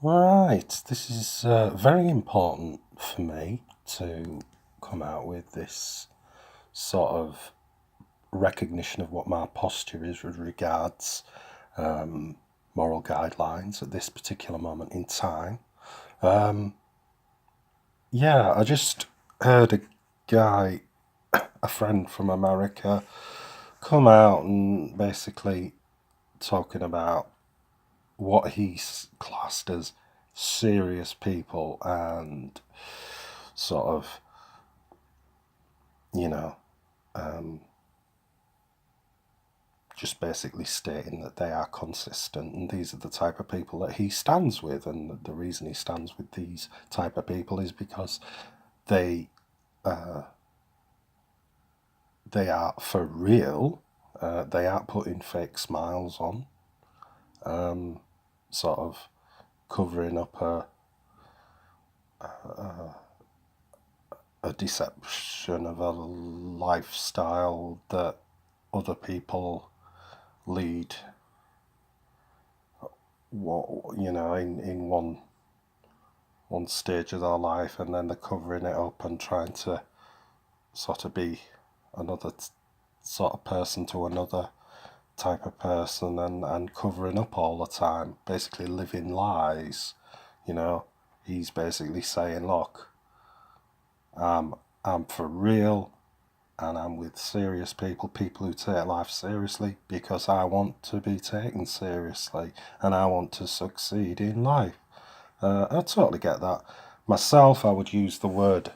Right, this is very important for me to come out with this sort of recognition of what my posture is with regards um, moral guidelines at this particular moment in time. Um, yeah, I just heard a guy, a friend from America, come out and basically talking about what he's classed as serious people and sort of, you know, um, just basically stating that they are consistent and these are the type of people that he stands with. And the reason he stands with these type of people is because they uh, they are for real. They aren't putting fake smiles on, um, sort of covering up a deception of a lifestyle that other people lead. What in one stage of their life, and then they're covering it up and trying to sort of be another sort of person to another type of person, and covering up all the time, basically living lies. You know, he's basically saying, look, I'm for real, and I'm with serious people, people who take life seriously, because I want to be taken seriously and I want to succeed in life. I totally get that. Myself, I would use the word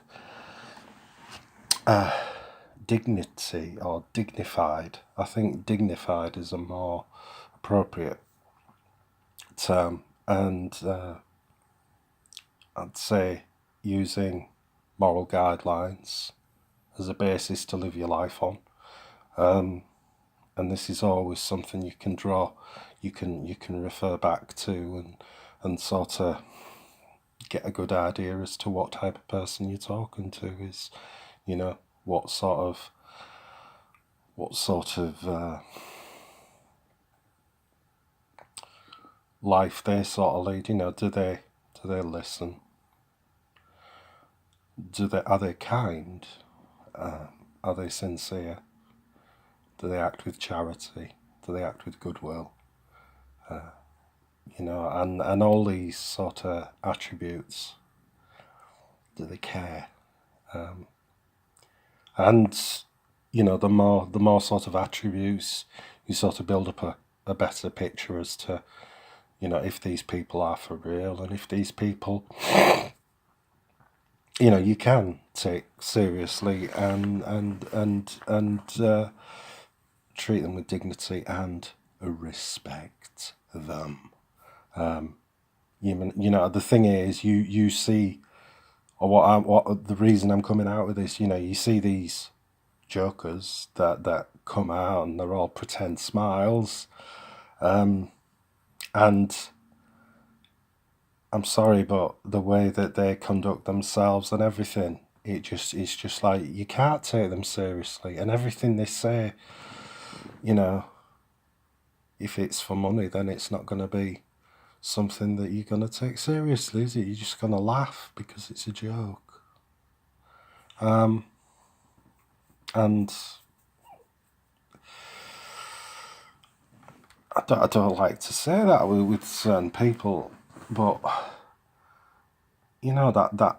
dignity or dignified. I think dignified is a more appropriate term, and I'd say using moral guidelines as a basis to live your life on. And this is always something you can draw, you can refer back to, and sort of get a good idea as to what type of person you're talking to is, you know, what sort of what sort of life they sort of lead. You know, do they listen? Are they kind? Are they sincere? Do they act with charity? Do they act with goodwill? You know, and all these sort of attributes. Do they care? And you know, the more sort of attributes, you sort of build up a better picture as to, you know, if these people are for real, and if these people, you know, you can take seriously, and treat them with dignity and respect them. You know, the thing is, you see, or what the reason I'm coming out with this, you know, you see these jokers that come out and they're all pretend smiles, and I'm sorry, but the way that they conduct themselves and everything, it's just like you can't take them seriously, and everything they say, you know, if it's for money, then it's not going to be something that you're going to take seriously, is it? You're just going to laugh because it's a joke. And I don't like to say that with certain people, but you know that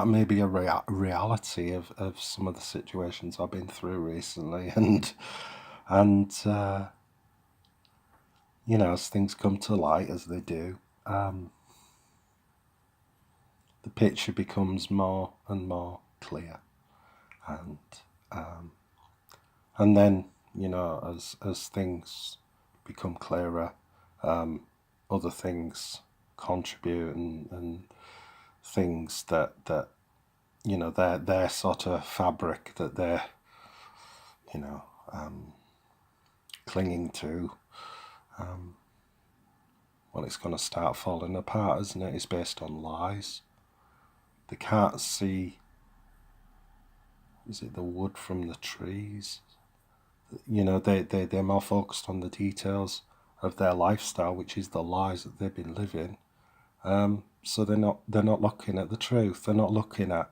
may be a reality of some of the situations I've been through recently, and you know, as things come to light as they do, the picture becomes more and more clear, and and then, you know, as things become clearer, other things contribute, and things that you know, their sort of fabric that they're, you know, clinging to, well, it's going to start falling apart, isn't it? It's based on lies. They can't see, is it the wood from the trees? You know, they're more focused on the details of their lifestyle, which is the lies that they've been living. So they're not looking at the truth. They're not looking at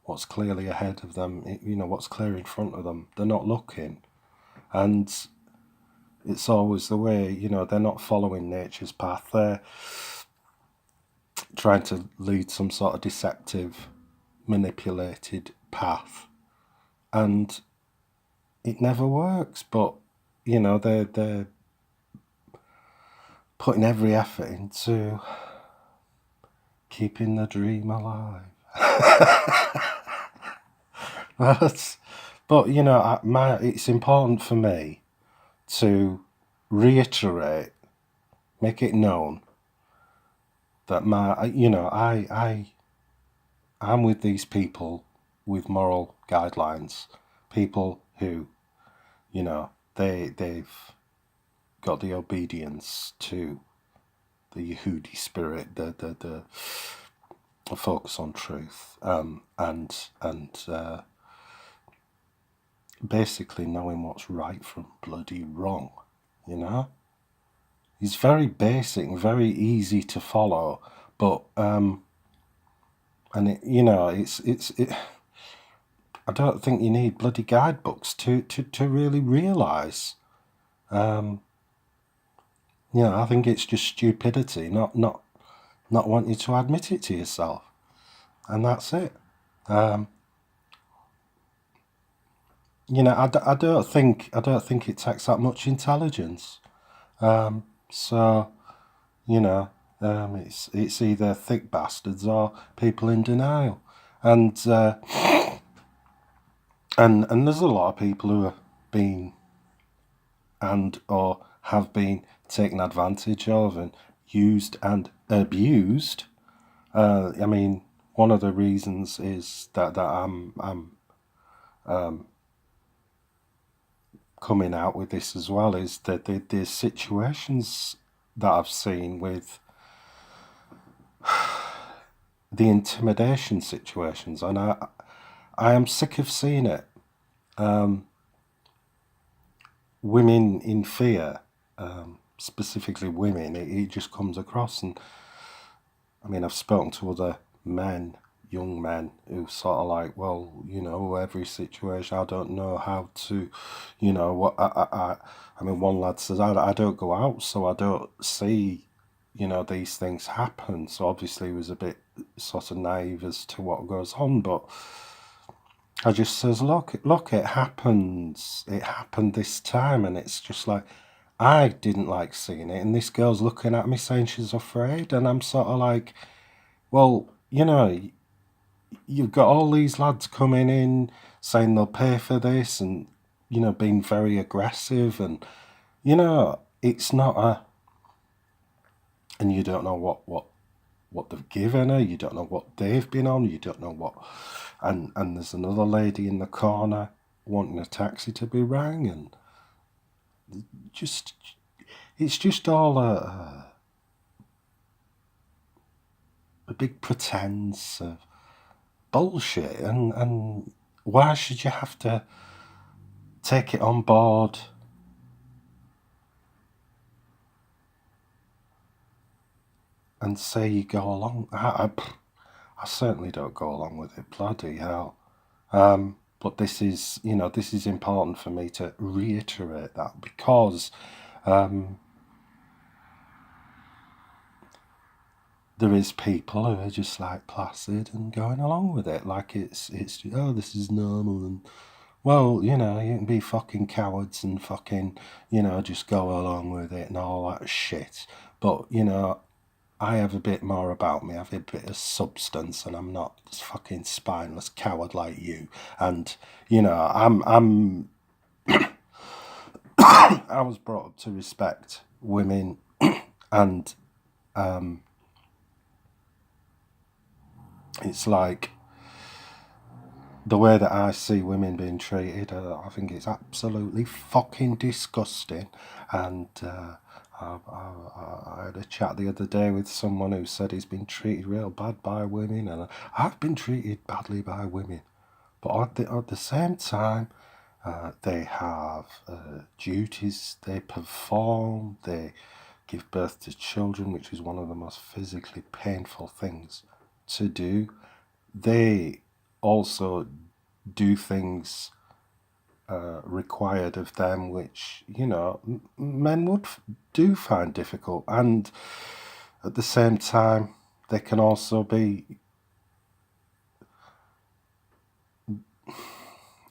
what's clearly ahead of them. What's clear in front of them. They're not looking, and it's always the way. They're not following nature's path. They're trying to lead some sort of deceptive, manipulated path, and it never works. But they're putting every effort into keeping the dream alive. But it's important for me to reiterate, make it known that I'm with these people with moral guidelines, people who, they've got the obedience to the Yehudi spirit, the focus on truth, and basically knowing what's right from bloody wrong. It's very basic and very easy to follow, but and I don't think you need bloody guidebooks to really realise. I think it's just stupidity, not wanting to admit it to yourself, and that's it. I don't think it takes that much intelligence. So it's either thick bastards or people in denial, and there's a lot of people who are being or have been taken advantage of and used and abused. One of the reasons is that I'm coming out with this as well is that the situations that I've seen with the intimidation situations, and I am sick of seeing it. Women in fear, specifically women, it just comes across. And I've spoken to other men, young men, who sort of like, well, every situation, I don't know how to, what one lad says, I don't go out, so I don't see, these things happen. So obviously he was a bit sort of naive as to what goes on, but I just says, look, it happens. It happened this time, and it's just like, I didn't like seeing it, and this girl's looking at me saying she's afraid, and I'm sort of like, well, you've got all these lads coming in saying they'll pay for this, and being very aggressive, and it's not and you don't know what they've given her, you don't know what they've been on, you don't know what, and there's another lady in the corner wanting a taxi to be rang, and it's just all a big pretense of bullshit, and why should you have to take it on board and say you go along? I certainly don't go along with it, bloody hell. But this is important for me to reiterate that, because there is people who are just like placid and going along with it like it's this is normal, and well, you can be fucking cowards and fucking, just go along with it and all that shit. But, I have a bit more about me. I have a bit of substance, and I'm not this fucking spineless coward like you. And, I'm I was brought up to respect women, and it's like the way that I see women being treated, I think it's absolutely fucking disgusting. And I had a chat the other day with someone who said he's been treated real bad by women, and I've been treated badly by women. But at the same time, They have duties they perform. They give birth to children, which is one of the most physically painful things to do. They also do things required of them, which, men would do find difficult. And at the same time, they can also be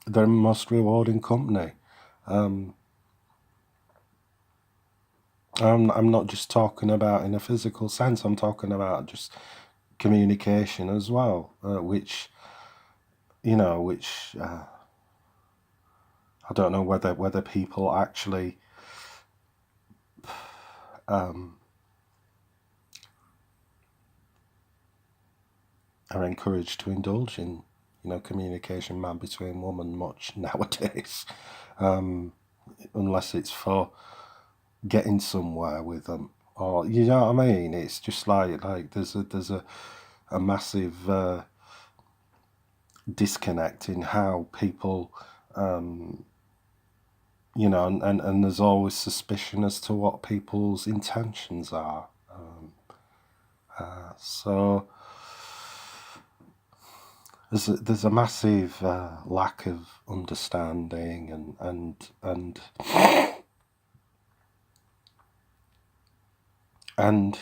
their most rewarding company. I'm not just talking about in a physical sense. I'm talking about just communication as well, which I don't know whether people actually are encouraged to indulge in communication man between woman much nowadays, unless it's for getting somewhere with them, or you know what I mean. It's just like there's a massive disconnect in how people, and there's always suspicion as to what people's intentions are. So there's a massive lack of understanding and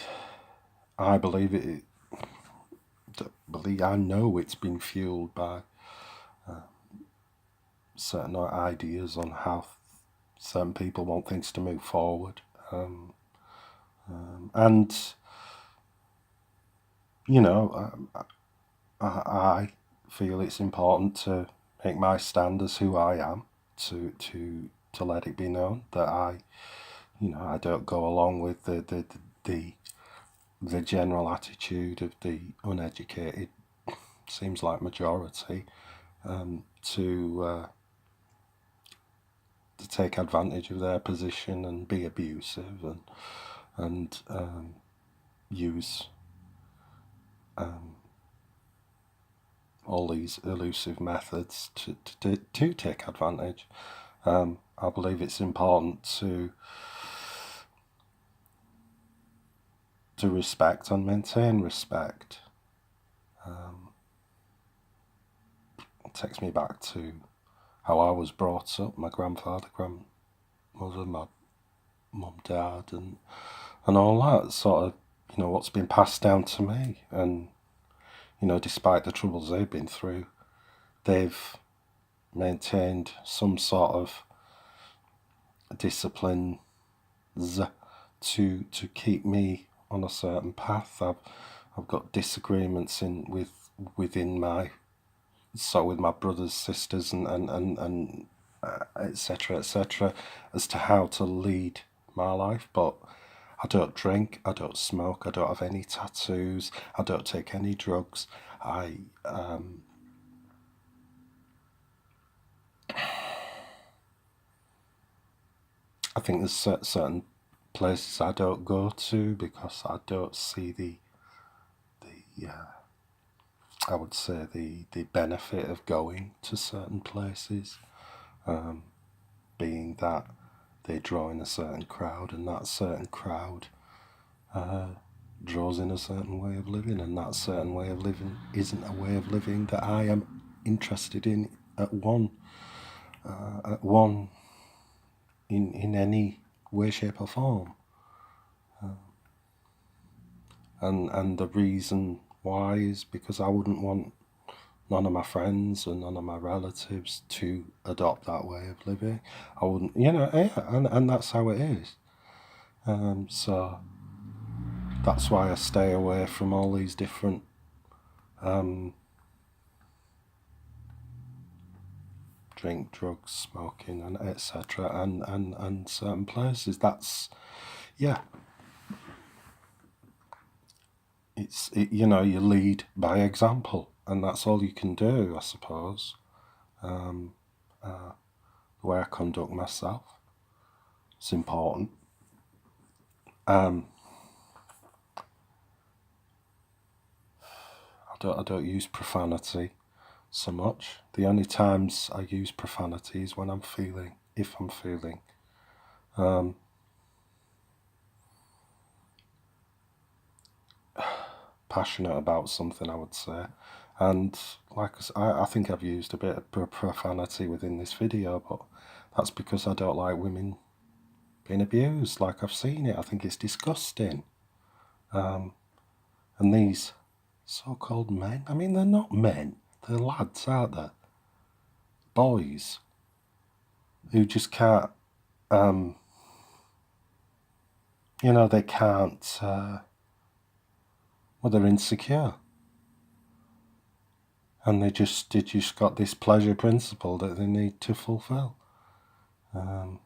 I believe I know it's been fueled by certain ideas on how certain people want things to move forward, and I feel it's important to make my stand as who I am, to let it be known that I don't go along with the general attitude of the uneducated, seems like majority, to take advantage of their position and be abusive and use all these elusive methods to take advantage. I believe it's important to respect and maintain respect. It takes me back to how I was brought up. My grandfather, grandmother, my mum, dad, and all that sort of, what's been passed down to me. And despite the troubles they've been through, they've maintained some sort of discipline to keep me on a certain path. I've got disagreements within my with my brothers, sisters, and etc. as to how to lead my life, but I don't drink, I don't smoke, I don't have any tattoos, I don't take any drugs. I think there's certain places I don't go to because I don't see the I would say the benefit of going to certain places, being that they draw in a certain crowd, and that certain crowd draws in a certain way of living, and that certain way of living isn't a way of living that I am interested in at one in any way, shape, or form. And the reason why is because I wouldn't want none of my friends and none of my relatives to adopt that way of living. I wouldn't, and that's how it is. So that's why I stay away from all these different drink, drugs, smoking, and etc. and certain places. That's you lead by example, and that's all you can do, I suppose. The way I conduct myself, it's important. I don't use profanity, so much. The only times I use profanity is when if I'm feeling passionate about something, I would say. And like I think I've used a bit of profanity within this video, but that's because I don't like women being abused. Like, I've seen it. I think it's disgusting. And these so-called men, I mean, they're not men. They're lads, aren't they? Boys who just can't, they can't, they're insecure. And they just got this pleasure principle that they need to fulfill. Well,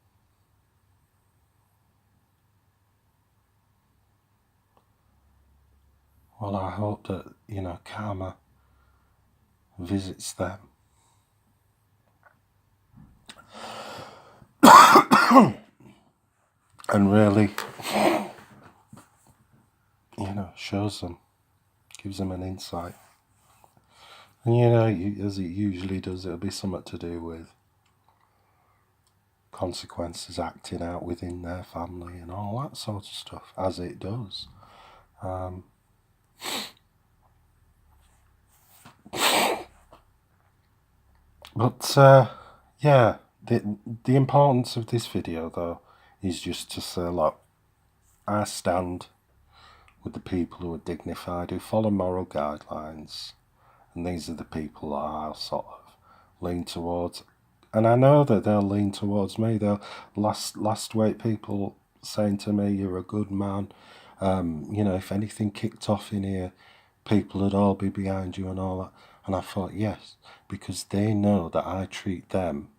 I hope that, karma visits them. And really, shows them, gives them an insight. And as it usually does, it'll be something to do with consequences acting out within their family and all that sort of stuff, as it does. But yeah, the importance of this video, though, is just to say, look, I stand with the people who are dignified, who follow moral guidelines, and these are the people that I sort of lean towards. And I know that they'll lean towards me. They'll last week people saying to me, "You're a good man." If anything kicked off in here, people would all be behind you and all that. And I thought, yes, because they know that I treat them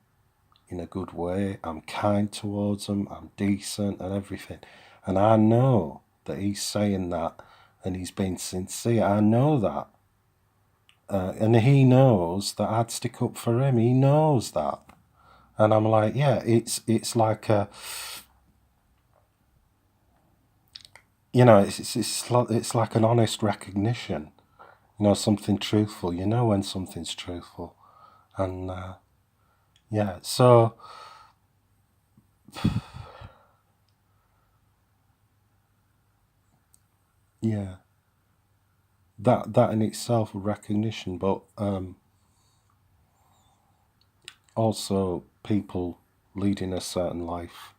in a good way. I'm kind towards them. I'm decent and everything. And I know that he's saying that and he's being sincere. I know that. And he knows that I'd stick up for him. He knows that. And I'm like, yeah, it's like a, it's like an honest recognition, something truthful. You know when something's truthful. And yeah, so yeah, that in itself a recognition, but also people leading a certain life,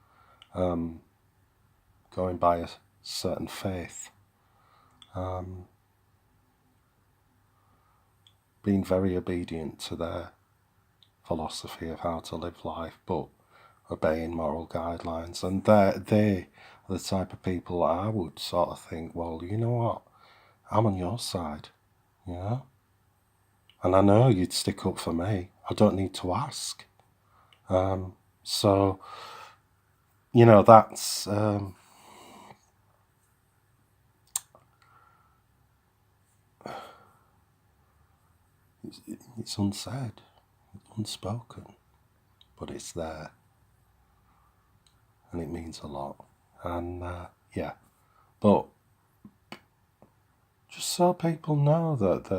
going by a certain faith, being very obedient to their philosophy of how to live life, but obeying moral guidelines. And they are the type of people I would sort of think, well, you know what, I'm on your side, and I know you'd stick up for me. I don't need to ask. So, that's it's unsaid, unspoken, but it's there, and it means a lot. And yeah, but just so people know that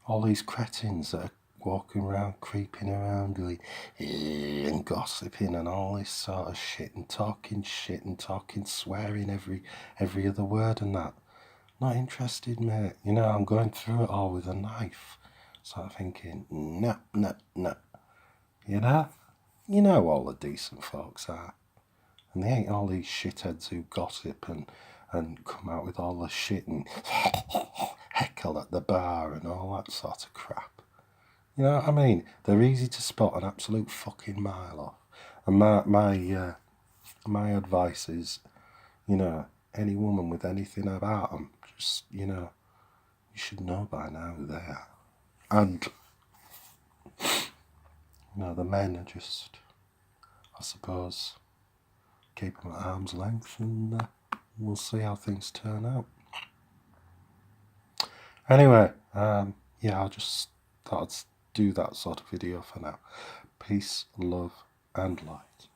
all these cretins that are walking around, creeping around, going and gossiping and all this sort of shit and talking, swearing every other word and that. Not interested, mate. I'm going through it all with a knife. So I'm thinking, no. You know all the decent folks are. And they ain't all these shitheads who gossip and come out with all the shit and heckle at the bar and all that sort of crap. You know what I mean? They're easy to spot an absolute fucking mile off. And my advice is, any woman with anything about them, just, you should know by now who they are. And, the men are just, I suppose, keep them at arm's length, and we'll see how things turn out. Anyway, yeah, I just thought I'd do that sort of video for now. Peace, love, and light.